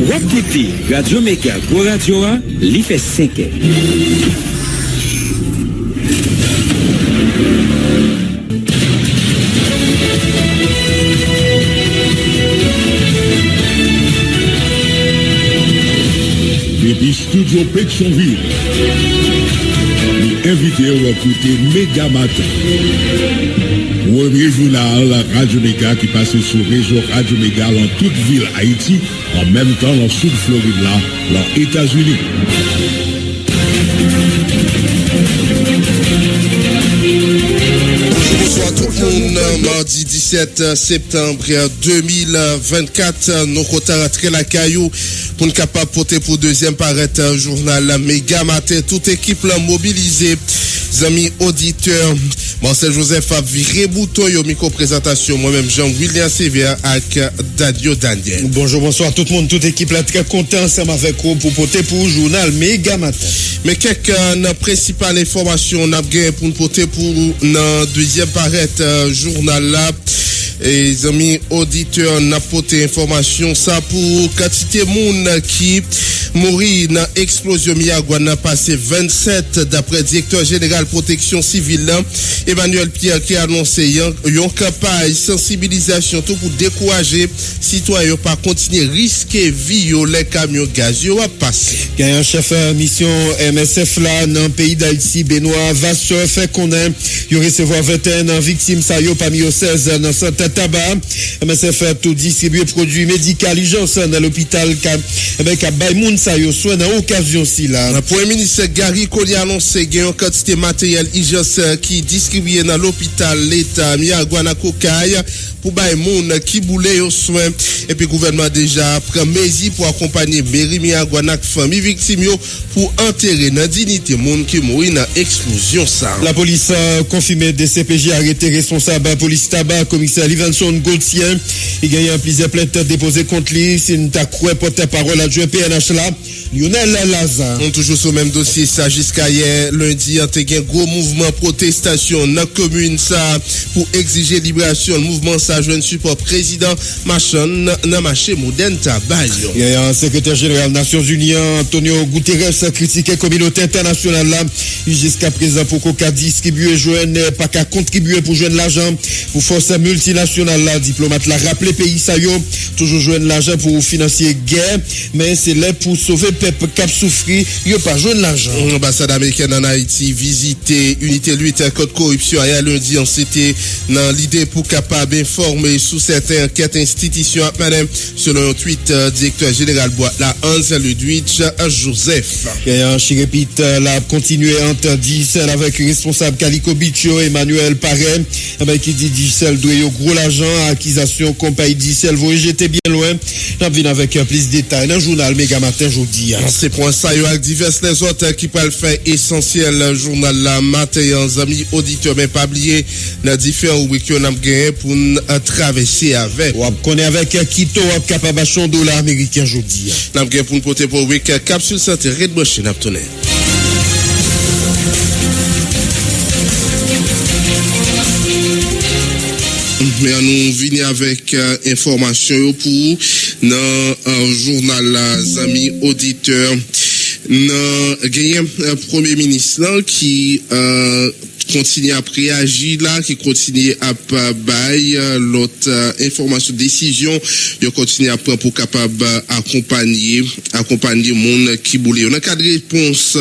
Wapkiti, Radio Mega, Go Radio A, li fait 5 ans. Depuis Studio Pétionville, nous invitons à écouter Méga Matin. Premier journal Radio Méga qui passe sur réseau Radio Méga dans toute ville Haïti, en même temps dans sud Floride là, dans les États-Unis. Bonsoir tout le monde, mardi 17 septembre 2024, nous comptons rentrer la caillou pour nous capable porter pour deuxième paraître journal Méga Matin, toute équipe là mobilisée, amis auditeurs. Marcel Joseph a viré bouton yo micro présentation, moi-même Jean-William Sévère avec Dadio Daniel. Bonjour, bonsoir tout le monde, toute équipe là très content ensemble avec vous pour porter pour journal Méga Matin. Mais quelques principales informations on a gagné pour nous porter pour notre deuxième paraître journal là. Et les amis auditeurs n'a porté information ça pour quantité monde qui mourit dans explosion Miagua n'a passé 27 d'après directeur général protection civile Emmanuel Pierre qui a annoncé une campagne sensibilisation tout pour décourager citoyens pas continuer risquer vie les camions gazeux à passer. Il y a un chef mission MSF là dans le pays d'Haïti Benoît Vasseur fait connaître il recevoir 21 victimes ça yo parmi 16 dans santé tabac. MSF a tout distribué produits médicaux urgence dans l'hôpital avec Baymoun ça yo soin dans occasion si là. Le Premier ministre Gary Colli a annoncé qu'il y a une quantité matériel urgence qui distribué dans l'hôpital l'État Miagua Kokaï pour Baymoun qui boulait au soin et puis gouvernement déjà prend mesure pour accompagner mairie Miagua famille victime pour enterrer dans dignité monde qui mourit dans explosion ça. La police a confirmé des CPJ arrêté responsable police tabac commissaire Livingston Gauthier. Il y a plusieurs plaintes déposées contre lui. C'est une porte-parole adjoint PNH là. Lionel Lazare. On toujours sur le même dossier ça jusqu'à hier lundi on a un gros mouvement protestation dans la commune ça pour exiger libération. Le mouvement ça joint support président Machan dans marché moderne tabac. Il y a un secrétaire général des Nations Unies Antonio Guterres critiqué la communauté internationale là jusqu'à présent pour qu'on distribue joindre pas qu'à contribuer pour joindre l'argent pour force multinationale là diplomate la rappeler pays ça yo toujours joindre l'argent pour financer guerre mais c'est là pour sauver peuple cap souffrir yo pas joindre l'argent. L'ambassade américaine en Haïti visité unité 8 contre corruption hier lundi on c'était dans l'idée pour capable informer sous certaines enquêtes institutions madame selon un tweet directeur général bois la Hans Ludwig Joseph. Et un chirépite la continuer entre Diesel avec responsable Calico Bicho Emmanuel Paré avec qui dit Diesel doit yo gros l'argent acquisition compagnie Diesel voyage était bien loin. On vient avec plus de détails dans le journal Méga Matin aujourd'hui. C'est pour ça il y a divers les autres qui peuvent faire essentiel journal la matin amis auditeurs mais pas oublier dans différents week-ends on a gagné pour traverser avec. On connaît avec Quito capable $100 américain aujourd'hui. On a gagné pour porter pour week capsule santé Red Bush n'a tourné. Mais nous venons avec information pour dans journal amis auditeurs. Nous avons un premier ministre là, qui continue à réagir là, qui continue à bailler l'autre information, décision, il continue à prendre pour capable accompagner monde qui boule. On a cadre réponse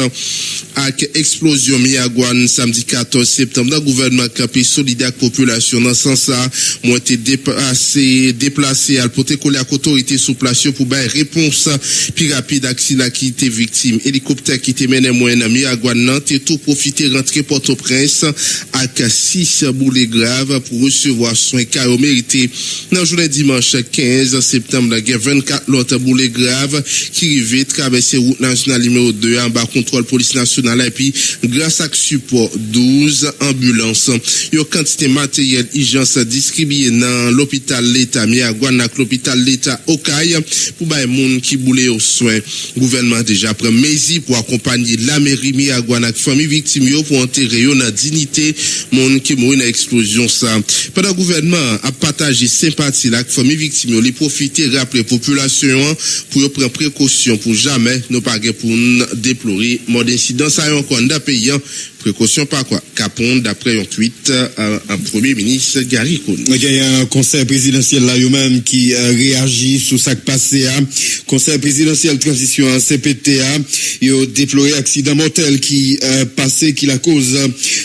à explosion Miagouane samedi 14 septembre. Le gouvernement campé solidaire population dans ce sens ça, ont été déplacés à porter coller à l'autorité sous place pour bailler réponse plus rapide accident qui était victime. Hélicoptère qui était mené moyen à Miagouane, t'es tout profiter rentrer Port-au-Prince avec 6 boulets graves pour recevoir soins car mérité. Dans le journée dimanche 15 septembre, il y a 24 autres boulets graves qui arrivaient traverser route nationale numéro 2 en bas contrôle police nationale et puis grâce à support 12 ambulances. Il y a quantité matériel urgence distribué dans l'hôpital l'État Miagouane avec l'hôpital l'État Okaï pour les gens qui boulent aux soins. Gouvernement déjà prend mesure pour accompagner la mairie Miagouane avec famille victime pour enterrer dans dignité monde qui mort dans explosion ça. Pendant le gouvernement a partagé sympathie la famille victime, les profiter rappeler population pour prendre précaution pour jamais nous pas pour déplorer mort d'incident ça encore dans pays. Précaution par quoi? Capon d'après un tweet un premier ministre Gary Koni. Il y a un conseil présidentiel là même qui réagit sur ça qui passé. Conseil présidentiel transition en CPTA, il a déploré accident mortel qui passé qui la cause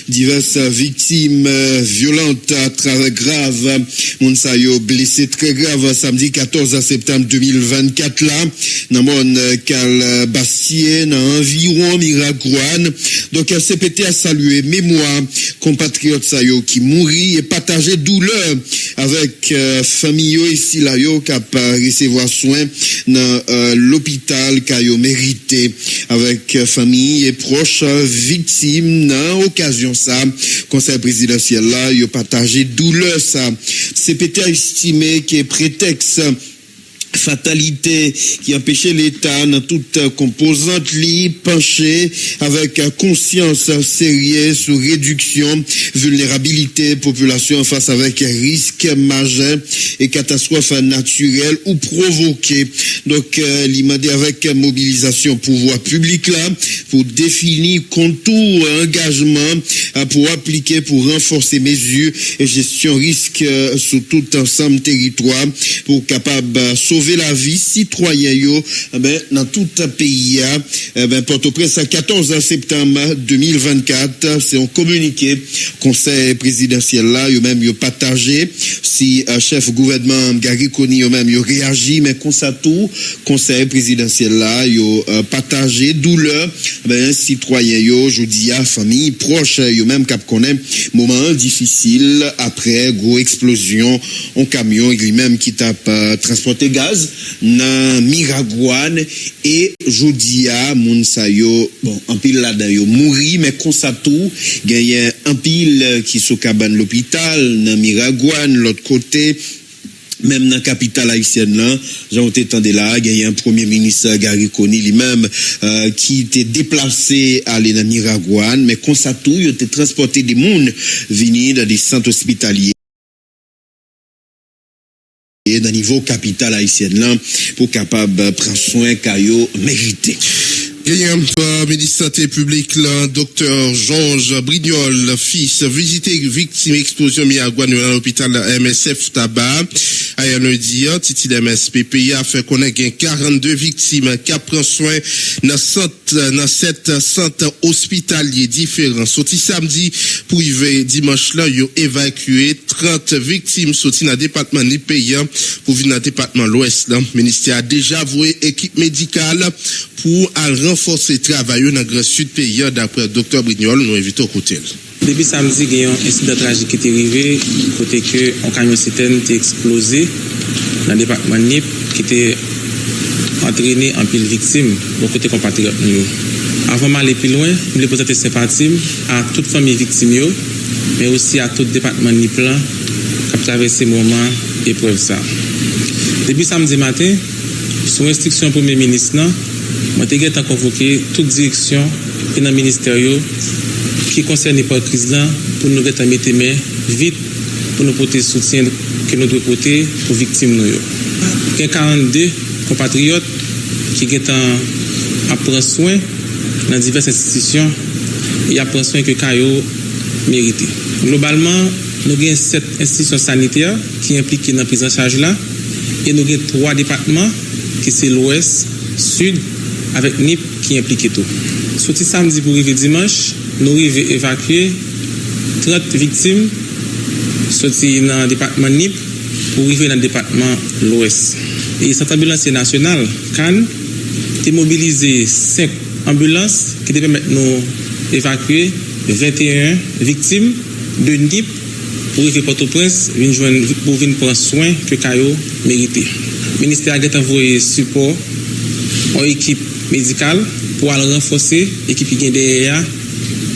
diverses victimes violentes très graves. Mounsa yo blessé très grave samedi 14 septembre 2024 là dans mon Cal Bastien dans environ Miragouane. Donc CPTA saluer mémoire compatriotes sa yo qui mourit et partager douleur avec famille yo ici là yo qui recevoir soin dans l'hôpital qu'a yo mérité avec famille et proches victimes dans occasion ça conseil présidentiel là yo partager douleur ça CPTA estimé qui est prétexte fatalité qui empêchait l'État dans toute composante li pencher avec conscience sérieuse sur réduction vulnérabilité population face avec risque majeur et catastrophe naturelle ou provoquée. Donc l'imandé avec mobilisation pouvoir public là pour définir contours engagement pour appliquer pour renforcer mesures et gestion risque sur tout ensemble territoire pour capable sauver la vie citoyen yo dans tout pays Port-au-Prince 14 septembre 2024 c'est un communiqué conseil présidentiel là yo même yo partagé si chef gouvernement Gary Koni yo même yo réagi mais comme ça tout conseil présidentiel là yo partagé douleur citoyen yo jodi a famille proche yo même cap connaît moment difficile après gros explosion un camion lui-même qui tape transporter gaz dans Miragouane et jodia moun sa yo bon en pile là dedans yo mouri mais comme ça tout gagne un pile qui sous cabane l'hôpital dans Miragouane l'autre côté même dans la capitale haïtienne là, j'ai entendu là, il y a un premier ministre Gary Koni lui-même qui était déplacé à aller dans Miragouane, mais comme ça tout, il était transporté des monde venir dans des centres hospitaliers dans le niveau capitale haïtienne là pour capable prendre soin caillou mérité. Ministre Santé publique, le docteur Georges Brignol, fils, visité victime explosion Miragouane dans l'hôpital MSF Tabac. Hier lundi, Titi MSPPI a fait connaître 42 victimes qui prennent soin dans 7 centres hospitaliers différents. Sorti samedi, pour arriver dimanche là, ils ont évacué 30 victimes sorti dans le département du pays pour venir dans le département de l'Ouest. Le ministère a déjà voué équipe médicale pour renforcer le travail dans le Grand Sud pays d'après le docteur Brignol, nous invitons au côté. Depuis samedi, il y a un incident tragique qui est arrivé, côté que un camion citerne a explosé dans le département de Nip, qui était entraîné en pile victime, au côté compatriotes. Avant d'aller plus loin, je voulais présenter sympathie à toute famille victime, mais aussi à tout département de Nip qui a traversé ce moment épreuve ça. Depuis samedi matin, sous instruction du Premier ministre, je suis convoqué toute direction et dans le ministère qui concerne la crise pour nous mettre main vite pour nous porter soutien que nous devons porter aux victimes. Il y a 42 compatriotes qui prennent soin dans diverses institutions et prennent soin que Kayo mérite. Globalement, nous avons 7 institutions sanitaires qui impliquent dans la prise en charge là et nous avons 3 départements qui sont l'Ouest, Sud, avec NIP qui implique tout. Sorti samedi pour arriver dimanche, nous avons évacué 30 victimes sorti dans le département NIP pour arriver dans le département l'Ouest. Et cette ambulance nationale, CAN, a mobilisé 5 ambulances qui permettent de nous évacuer 21 victimes de NIP pour arriver à Port-au-Prince pour venir prendre soin que Kayo mérite. Le ministère a envoyé support aux équipes médicales pour renforcer l'équipe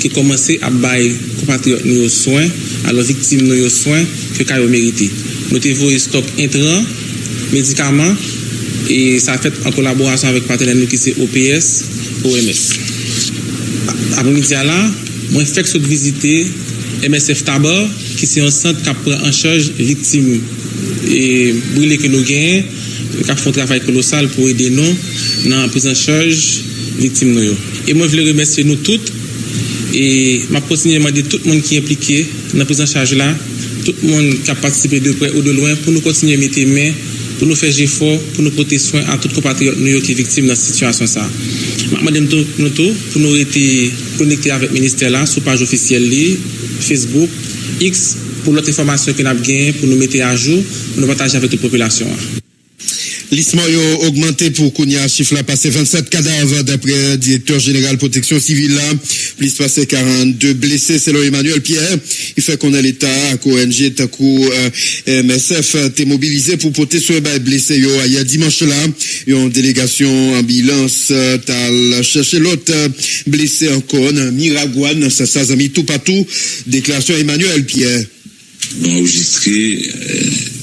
qui commence à bailler compatriotes nos soins, à leurs victimes nos soins que Kayo mérite. Nous avons envoyé stock intrants, médicaments et ça a fait en collaboration avec partenaires qui c'est OPS, OMS. Après-midi là, moi fait que visiter MSF Tabar qui c'est un centre qui prend en charge victimes et brûlés que nous gagnons, qui font un travail colossal pour aider nous dans la prise en charge victimes nous. Et moi je veux remercier nous toutes et m'a continué à demander tout le monde qui est impliqué dans la prise en charge là, tout le monde qui a participé de près ou de loin pour nous continuer à mettre les mains, pour nous faire des efforts, pour nous porter soin à tous les compatriotes nous qui sont victimes dans cette situation ça. Madame nous tout pour nous être connectés avec le ministère là sur page officielle Facebook, X pour l'autre information que nous avons gagné pour nous mettre à jour, pour nous partager avec toute la population. L'ismo a augmenté pour Kounia, chiffre là passé 27 cadavres d'après directeur général protection civile là, plus passé 42 blessés selon Emmanuel Pierre. Il fait qu'on a l'État, ONG, Takou, MSF, t'es mobilisé pour porter sur les blessés. Il y a dimanche là, une délégation ambulance, t'as cherché l'autre blessé encore, Miragouane, ça a mis tout partout. Déclaration Emmanuel Pierre. On a enregistré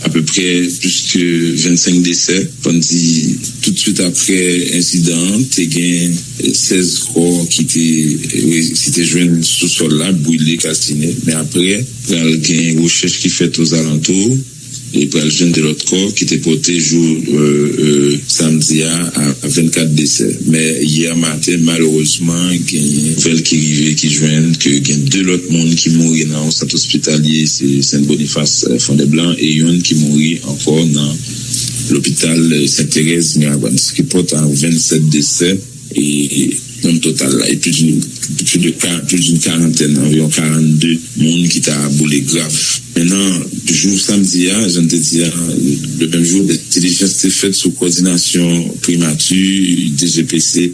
à peu près plus que 25 décès. Tandis tout de suite après l'incident, il y a 16 corps qui étaient joints sous sol là, brûlés, calcinés. Mais après, il y a une recherche qui est faite aux alentours. Et pour le jeune de l'autre corps qui était porté jour samedi à 24 décès. Mais hier matin, malheureusement, il y a une nouvelle qui arrivait, qui joignent, que il y a deux autres monde qui mourent dans le centre hospitalier, c'est Saint-Boniface Fondé-Blanc, et une qui mourut encore dans l'hôpital Sainte-Thérèse Miragouane, ce qui porte à 27 décès et dans le total là, et plus d'une quarantaine, environ 42 monde qui t'a boulé grave. Maintenant, du jour samedi, je te dis, le même jour, l'intelligence était faite sous coordination primature, DGPC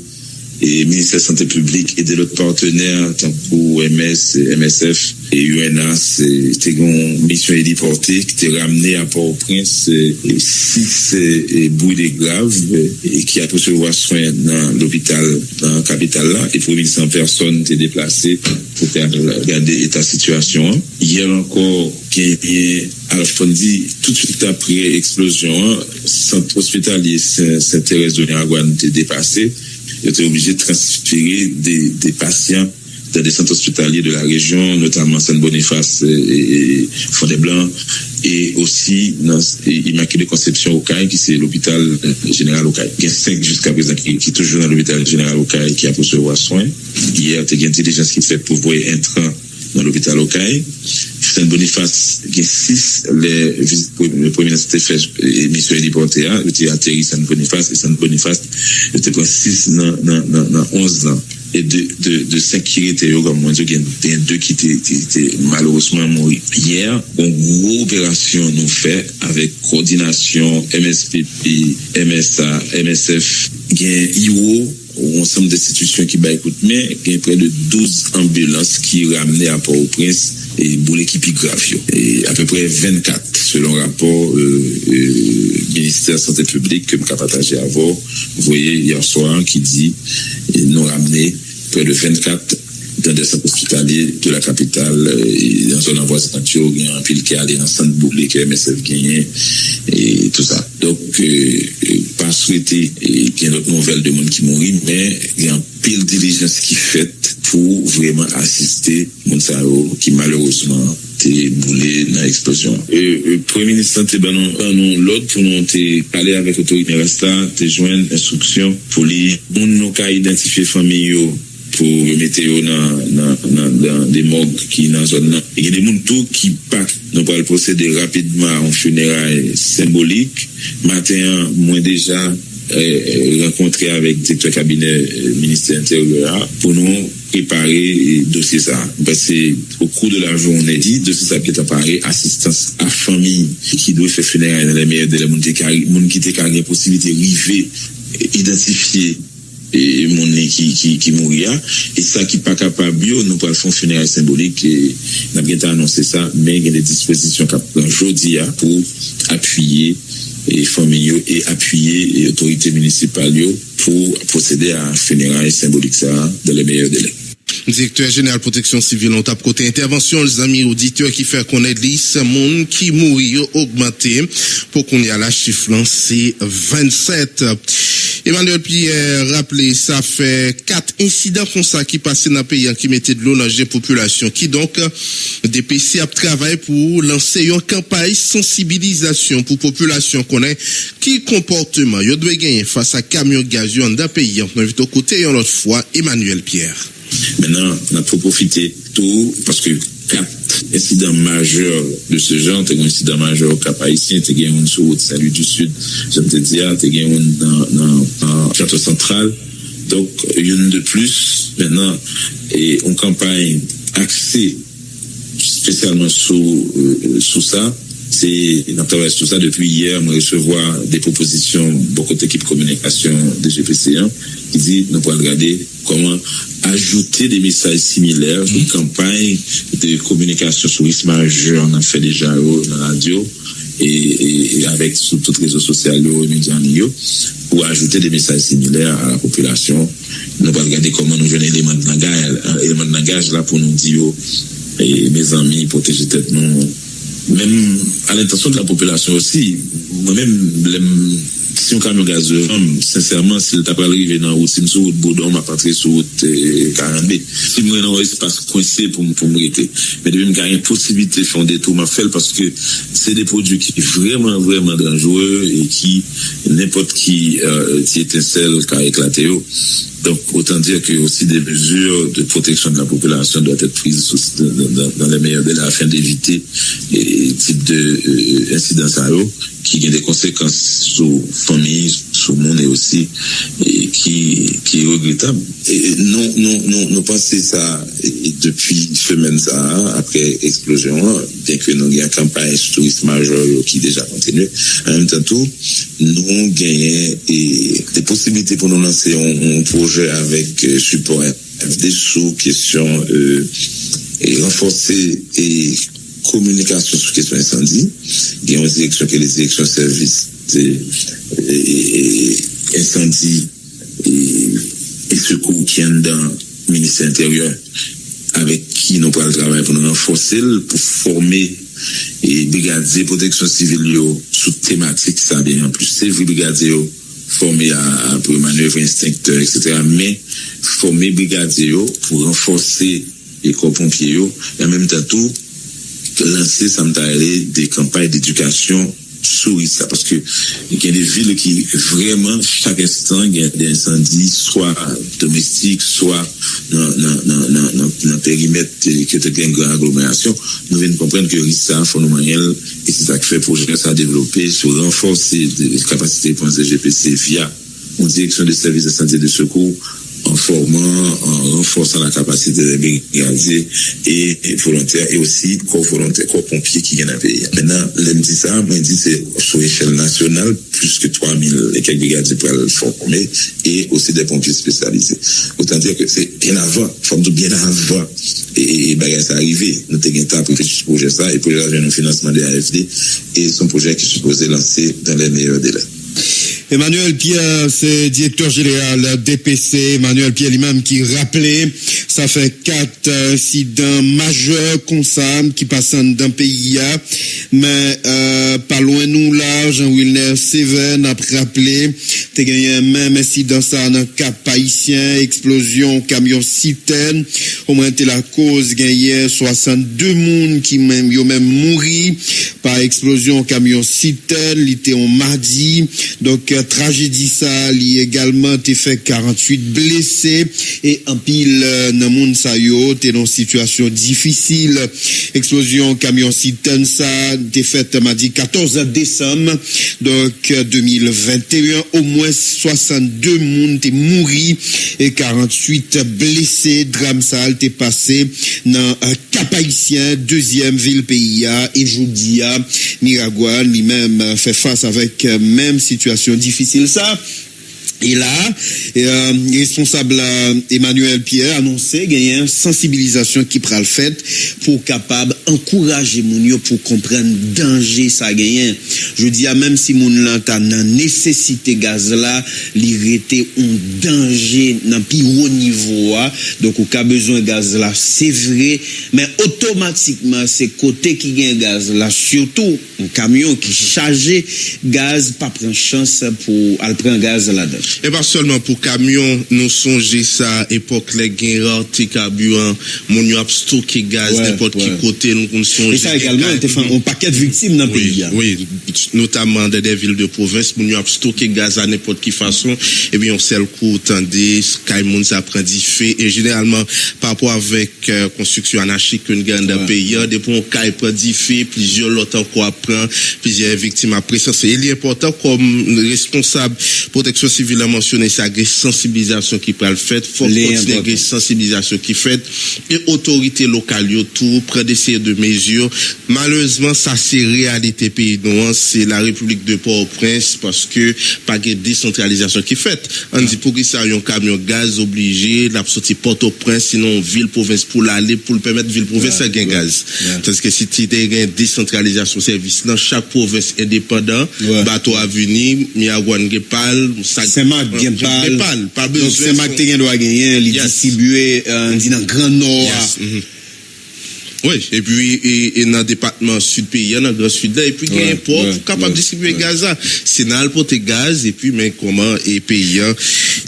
et ministère de la Santé publique et de l'autre partenaire, tant pour MSF et UNA, c'était une mission héliportée qui était ramenée à Port-au-Prince 6 brûlés graves et qui a recevoir soin dans l'hôpital, dans la capitale là, et pour 1100 personnes étaient déplacées pour regarder l'état de situation. Hier encore, alors on dit tout de suite après l'explosion, centre hospitalier Sainte-Thérèse de Miragouane était dépassé. Ils étaient obligés de transférer des patients dans des centres hospitaliers de la région, notamment Saint-Boniface et Fondé-Blanc, et aussi dans Immaculée Conception au CAI, qui c'est l'hôpital général au CAI. Il y a 5 jusqu'à présent qui sont toujours dans l'hôpital général au CAI qui a pour recevoir soin. Hier, il y a une intelligence qui fait pour voir intrant dans l'hôpital au CAI. Saint-Boniface, il y a 6, le premier ministre a fait émission héliportée, il était atterri Saint-Boniface, et Saint-Boniface, il était 6 dans 11 ans. Et de 5 qui étaient, comme moi, il y a 2 qui étaient malheureusement morts. Hier, une grosse opération nous fait avec coordination MSPP, MSA, MSF, il y a IO, ou ensemble d'institutions qui écoute, mais il y a près de 12 ambulances qui ramenaient à Port-au-Prince et pour l'équipe grave. Et à peu près 24, selon le rapport ministère de la Santé publique que je vais partager avant. Vous voyez, hier soir, qui dit nous ramener près de 24 dans des centres hospitaliers de la capitale et dans zone voisinage, il y a un pile qui est allé dans le centre boulé que MSF gagne et tout ça. Donc, pas souhaité et bien d'autres nouvelles de monde qui mourit, mais il y a un pile diligence qui fait pour vraiment assister Monsaro qui malheureusement était boulé dans l'explosion. Le Premier ministre santé nous l'autre pour nous parler avec l'autorité resta, te joindre instruction pour les nous qu'à identifier famille pour mettre dans des morgues qui dans zone là. Il y a des gens tout qui partent. Nous allons procéder rapidement à un funérail symbolique. Matin, moi déjà rencontré avec le directeur cabinet ministère intérieur pour nous préparer le dossier ça. Parce que au cours de la journée, dit dossier ça qui est préparé, assistance à famille qui doit faire funérailles dans les meilleurs délais, monde qui a une possibilité d'arriver, identifier et mon qui mourir et ça qui pas capable nous pas le fonctionnaire symbolique et n'a bien annoncé ça mais il y a des dispositions qu'a prend aujourd'hui pour appuyer et famille et appuyer les autorités municipales pour procéder à un funérail symbolique ça dans les meilleurs délais. Directeur général protection civile, on tape côté intervention, les amis auditeurs qui fait connaître liste monde qui mourit augmenté pour qu'on y a la chiffre c'est 27. Emmanuel Pierre rappelé, ça fait 4 incidents comme ça qui passaient dans le pays qui mettaient de l'eau dans la population, qui donc DPC a travaillé pour lancer une campagne sensibilisation pour population connaît qui comportement yo doit gagner face à camion gaz dans le pays. On invite au côté une autre fois Emmanuel Pierre. Maintenant, on a pour profiter tout parce que 4 incidents majeurs de ce genre, t'as un incident majeur au Cap Haïtien, t'as un sur route Salut du Sud, je te dis, t'as un dans Château Central. Donc, une de plus, maintenant, et une campagne axée spécialement sous ça. C'est dans travail sur ça depuis hier, moi recevoir des propositions beaucoup d'équipes communication de GPC1 qui dit nous pourrons regarder comment ajouter des messages similaires, une campagne de communication sur risque majeur, on a fait déjà dans la radio et avec sur tous les réseaux sociaux et médias pour ajouter des messages similaires à la population. Nous pourrons regarder comment nous jouons l'élément de langage là pour nous dire et mes amis protéger tête nous même à l'intention de la population aussi. Moi-même, si on camion gazeux, sincèrement, s'il t'a pas arrivé dans la route, si sur route Boudon, m'a pas sur route 40B. Si moi, dans un espace coincé pour m'arrêter. Mais depuis, il y a une possibilité de faire un détour, m'a fait parce que c'est des produits qui sont vraiment, vraiment dangereux et qui, n'importe qui étincelle qui a éclaté. Donc, autant dire que aussi des mesures de protection de la population doivent être prises dans les meilleurs délais afin d'éviter les types d'incidents à l'eau qui ont des conséquences sur famille, sur le monde et aussi et qui est regrettable. Et nous pensons ça depuis une semaine ça, après explosion, bien que nous ayons une campagne sur tourisme majeur qui déjà continue. En même temps, tout, nous gagnons des possibilités pour nous lancer un projet avec support FD sous question et renforcer et communication sur question incendie. Il y a une direction qui est les directions services incendie et secours qui est dans le ministère intérieur avec qui nous parlons travail pour nous renforcer, pour former et brigadier protection civile sous thématique ça bien en plus c'est vrai brigadier formé à pour manœuvre instincteur etc. mais former brigadier pour renforcer les corps pompiers et en même temps tout lancer ça des campagnes d'éducation sur ça parce que il y a des villes qui vraiment chaque instant il y a des incendies soit domestiques soit dans périmètre que tu as une grande agglomération nous venons comprendre que ça faut nous moyens et c'est ça qui fait projet ça développer sur renforcer les capacités de GPC via une direction des services de santé et de secours en formant, en renforçant la capacité des brigadiers et volontaires et aussi corps volontaires, corps pompiers qui viennent à pays. Maintenant, je me dis ça, moi je dis c'est sur échelle nationale, plus que 3000 et quelques brigadiers pour le former et aussi des pompiers spécialisés. Autant dire que c'est bien avant, forme de bien avant et bagage ça arrivé. Nous avons un temps pour faire ce projet ça et le projet vient au financement de l'AFD et son projet qui est supposé lancer dans les meilleurs délais. Emmanuel Pierre, c'est directeur général DPC. Emmanuel Pierre lui-même qui rappelait, ça fait 4 incidents majeurs comme ça qui passent dans le pays. Mais pas loin nous là, Jean-Wilner Seven a rappelé, t'as gagné un même incident ça dans le Cap Haïtien, explosion camion citerne. Au moins t'es la cause gagné 62 moun qui même mouri par explosion camion citerne, l'été en mardi. Donc tragédie ça, li également t'es fait 48 blessés et en pile dans monde ça yo t'es dans situation difficile. Explosion camion citerne ça t'es fait mardi 14 décembre donc 2021 au moins 62 moun t'es mouri et 48 blessés. Drame ça t'es passé dans Cap Haïtien, deuxième ville pays et Joudia Miragua lui-même fait face avec même situation difficile ça. Et là, responsable Emmanuel Pierre a annoncé qu'il y a une sensibilisation qui prend le fait pour capable encourager moun yo pour comprendre danger ça gagne. Je dis même si moun là ta nécessité gaz là, li rete un danger dans plus haut niveau donc ou a besoin de gaz là, c'est vrai, mais automatiquement c'est côté qui gagne gaz là, surtout un camion qui chargé gaz pas prendre chance pour al prendre gaz là-dedans. Et pas seulement pour camion, nous songeons ça, époque les gains rareté carburant, mon y a stocké gaz n'importe qui côté, nous songeons. Et ça également, était fait un paquet de victimes dans le pays. Oui, notamment dans des villes de province, mon y a stocké gaz à n'importe qui façon, et bien on sait le coup, tandis, Kaimoun ça prend du fait, et généralement, par rapport avec construction anarchique qu'on gagne dans le pays, depuis on caille prend du fait, plusieurs l'autre encore apprend, plusieurs victimes après ça, c'est important comme responsable protection civile a mentionné ça, sensibilisation qui peut le faire, faut continuer sensibilisation qui fait, et autorités locales tout prendre des séries de mesures. Malheureusement, ça c'est réalité pays noir, c'est la République de Port-au-Prince parce que pas de décentralisation qui fait. On dit pour que ça y a un camion gaz obligé, la sortie Port-au-Prince, sinon ville province pour l'aller pour le permettre ville province à gain gaz. Parce que si tu as une décentralisation service dans chaque province indépendant, bateau à venir, Miagouane Gepal, Saint-Marc Gepal, pas besoin. Donc Saint-Marc doit gagner, les distribuer dans Grand Nord. Oui, et puis, et dans le département sud-pays, dans le grand sud-là, et puis, il y a un port capable de distribuer gaz. C'est dans le porter gaz, et puis, mais comment, et payant,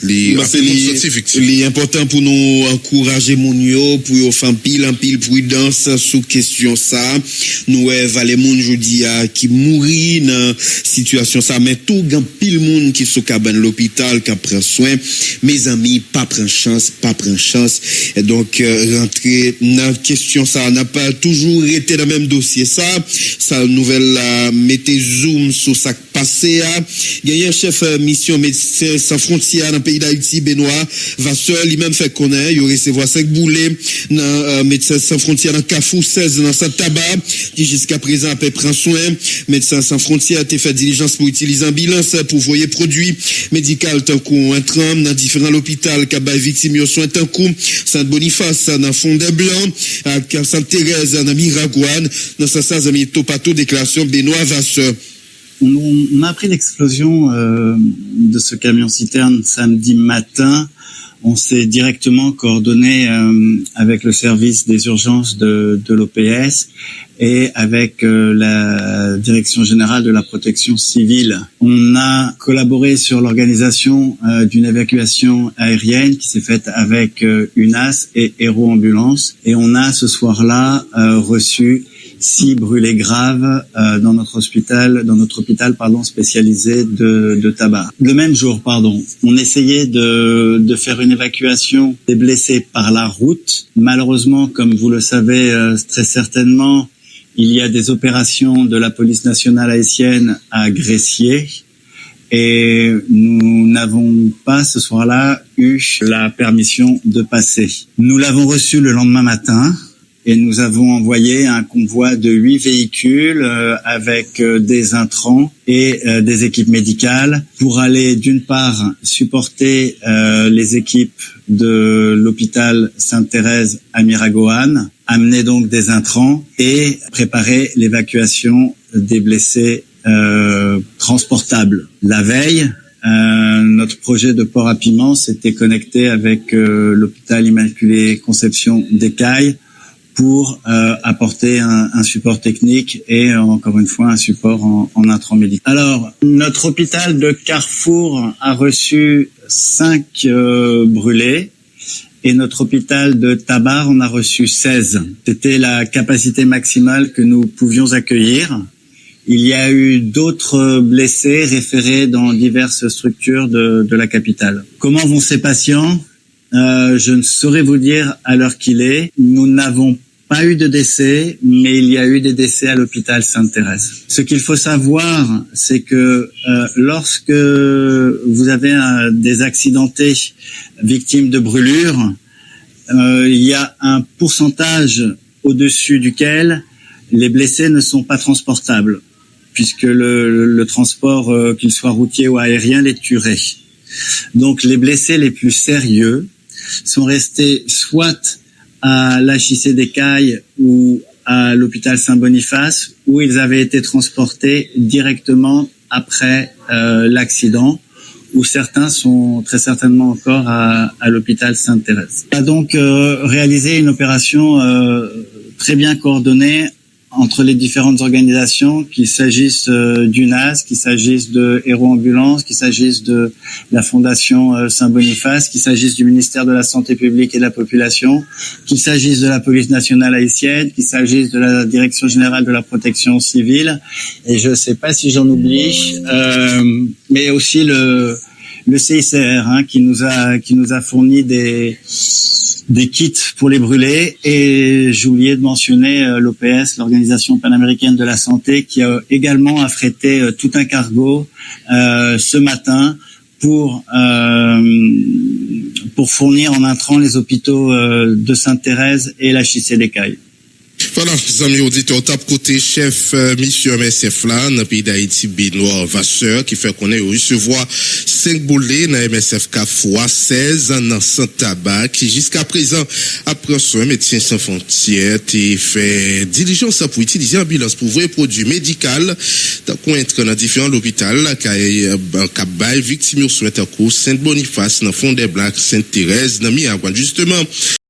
c'est important pour nous encourager mon pour faire en pile prudence sous question ça. Nous, les moun jodi qui mourit dans situation ça, mais tout grand pile monde qui sous cabane l'hôpital, qui prend soin. Mes amis, pas prendre chance. Et donc, rentrer dans question ça, n'a pas toujours été dans le même dossier ça nouvelle mettez zoom sur ça passé il y a un chef mission Médecins sans frontières dans le pays d'Haïti Benoît Vasseur lui-même fait connaître il recevoir 5 boulets dans Médecins sans frontières dans Kafou 16 dans Saint-Tabac qui jusqu'à présent peut prendre soin Médecins sans frontières a fait diligence pour utiliser ambulance pour voyer produits médicaux tant qu'on intrant dans différents hôpitaux qui bail victimes soins tant qu'on Saint-Boniface dans Fondé-Blanc à Sainte-Thérèse dans Miragouane dans sa zami Topato déclaration Benoît Vasseur. On a appris l'explosion de ce camion citerne samedi matin. On s'est directement coordonné avec le service des urgences de l'OPS et avec la Direction générale de la protection civile. On a collaboré sur l'organisation d'une évacuation aérienne qui s'est faite avec UNAS et Héros Ambulance. Et on a ce soir-là reçu 6 brûlés graves dans notre hôpital spécialisé de Tabar. Le même jour, on essayait de faire une évacuation des blessés par la route. Malheureusement, comme vous le savez très certainement, il y a des opérations de la police nationale haïtienne à Gressier. Et nous n'avons pas ce soir-là eu la permission de passer. Nous l'avons reçu le lendemain matin. Et nous avons envoyé un convoi de 8 véhicules avec des intrants et des équipes médicales pour aller d'une part supporter les équipes de l'hôpital Sainte-Thérèse à Miragoâne, amener donc des intrants et préparer l'évacuation des blessés transportables. La veille, notre projet de port à piment s'était connecté avec l'hôpital Immaculée Conception d'Écailles pour apporter un support technique et encore une fois un support en intrant médical. Alors, notre hôpital de Carrefour a reçu 5 brûlés et notre hôpital de Tabar en a reçu 16. C'était la capacité maximale que nous pouvions accueillir. Il y a eu d'autres blessés référés dans diverses structures de la capitale. Comment vont ces patients ? Je ne saurais vous dire à l'heure qu'il est. Nous n'avons pas eu de décès, mais il y a eu des décès à l'hôpital Sainte-Thérèse. Ce qu'il faut savoir, c'est que lorsque vous avez des accidentés victimes de brûlures, il y a un pourcentage au-dessus duquel les blessés ne sont pas transportables, puisque le transport, qu'il soit routier ou aérien, les tuerait. Donc les blessés les plus sérieux sont restés soit à l'HIC d'Écailles ou à l'hôpital Saint-Boniface, où ils avaient été transportés directement après l'accident, où certains sont très certainement encore à l'hôpital Sainte-Thérèse. On a donc réalisé une opération très bien coordonnée entre les différentes organisations, qu'il s'agisse du NAS, qu'il s'agisse de Héros Ambulance, qu'il s'agisse de la Fondation Saint-Boniface, qu'il s'agisse du ministère de la Santé publique et de la Population, qu'il s'agisse de la Police nationale haïtienne, qu'il s'agisse de la Direction générale de la protection civile, et je ne sais pas si j'en oublie, mais aussi le CICR qui nous a fourni des kits pour les brûler, et j'ai oublié de mentionner l'OPS, l'Organisation panaméricaine de la santé, qui a également affrété tout un cargo ce matin pour fournir en intrants les hôpitaux de Sainte-Thérèse et la Chissé-les-Cailles. Voilà, amis auditeurs, tape côté chef mission MSF là, dans le pays d'Haïti, Benoît Vasseur, qui fait qu'on est recevoir 5 boulets dans MSF fois 16 dans sans tabac, qui jusqu'à présent, après soin, Médecins sans frontières, qui fait diligence pour utiliser ambulance pour vrai produit médical, qu'on entre dans différents hôpitaux, qui bail victime au soin de Sainte-Boniface, dans Fond des Blancs, Sainte-Thérèse, dans Miagouane, justement.